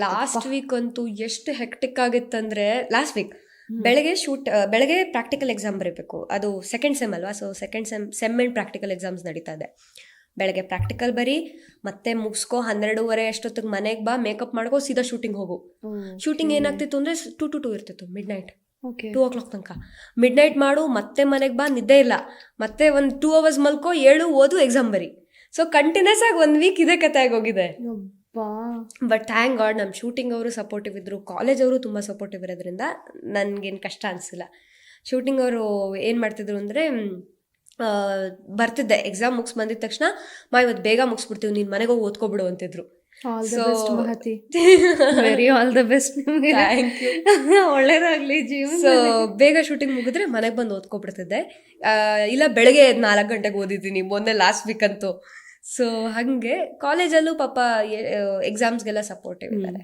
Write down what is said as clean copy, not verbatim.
Last week ಅಂತೂ ಎಷ್ಟು hectic ಆಗಿತ್ತಂದ್ರೆ, last week ಬೆಳಗ್ಗೆ ಪ್ರಾಕ್ಟಿಕಲ್ ಎಕ್ಸಾಮ್ ಬರೀಬೇಕು. ಅದು ಸೆಕೆಂಡ್ ಸೆಮ್ ಅಲ್ವಾ, so second sem and practical exams ನಡೀತಾ ಇದೆ. ಬೆಳಗ್ಗೆ ಪ್ರಾಕ್ಟಿಕಲ್ ಬರೀ, ಮತ್ತೆ ಮುಗಿಸ್ಕೊ 12:30 ಅಷ್ಟೊತ್ತಿಗೆ ಮನೆಗೆ ಬಾ, ಮೇಕಪ್ ಮಾಡ್ಕೋ, ಸೀದಾ ಶೂಟಿಂಗ್ ಹೋಗು. ಶೂಟಿಂಗ್ ಏನಾಗ್ತಿತ್ತು ಅಂದ್ರೆ 2 to 2 ಇರ್ತಿತ್ತು, ಮಿಡ್-ನೈಟ್ 2 o'clock ತನಕ. ಮಿಡ್-ನೈಟ್ ಮಾಡು, ಮತ್ತೆ ಮನೆಗೆ ಬಾ, ನಿದ್ದೆ ಇಲ್ಲ, ಮತ್ತೆ ಒಂದು 2 hours ಮಲ್ಕೋ, 7 ಓದು, ಎಕ್ಸಾಮ್ ಬರಿ. ಸೊ ಕಂಟಿನ್ಯೂಸ್ ಆಗಿ 1 week ಇದೇ ಕತೆ ಆಗೋಗಿದೆ. ಬಟ್ ಥ್ಯಾಂಕ್ ಗಾಡ್ ನಮ್ಮ ಶೂಟಿಂಗ್ ಅವರು ಸಪೋರ್ಟಿವ್ ಇದ್ರು, ಕಾಲೇಜ್ ಅವರು ತುಂಬ ಸಪೋರ್ಟಿವ್ ಇರೋದ್ರಿಂದ ನನಗೇನು ಕಷ್ಟ ಅನಿಸಿಲ್ಲ. ಶೂಟಿಂಗ್ ಅವರು ಏನು ಮಾಡ್ತಿದ್ರು ಅಂದರೆ, ಬರ್ತಿದ್ದೆ ಎಕ್ಸಾಮ್ ಮುಗಿಸ್ ಬಂದಿದ ತಕ್ಷಣ, ಇವತ್ತು ಬೇಗ ಮುಗಿಸ್ಬಿಡ್ತೀವಿ, ನೀನು ಮನೆಗೆ ಹೋಗಿ ಓದ್ಕೊಬಿಡು ಅಂತಿದ್ರು. Very all the best. ಒಳ್ಳೇದಾಗ್ಲಿ ಜೀವನ. ಸೊ ಬೇಗ ಶೂಟಿಂಗ್ ಮುಗಿದ್ರೆ ಮನೆಗೆ ಬಂದು ಓದ್ಕೊಬಿಡ್ತಿದ್ದೆ. ಇಲ್ಲ ಬೆಳಗ್ಗೆ 4 ಗಂಟೆಗೆ ಓದಿದ್ದೀನಿ ಮೊನ್ನೆ ಲಾಸ್ಟ್ ವೀಕ್ ಅಂತೂ. ಸೊ ಹಾಗೆ ಕಾಲೇಜಲ್ಲೂ ಪಾಪ ಎಕ್ಸಾಮ್ಸ್ಗೆಲ್ಲ ಸಪೋರ್ಟಿವ್ ಇದ್ದಾರೆ.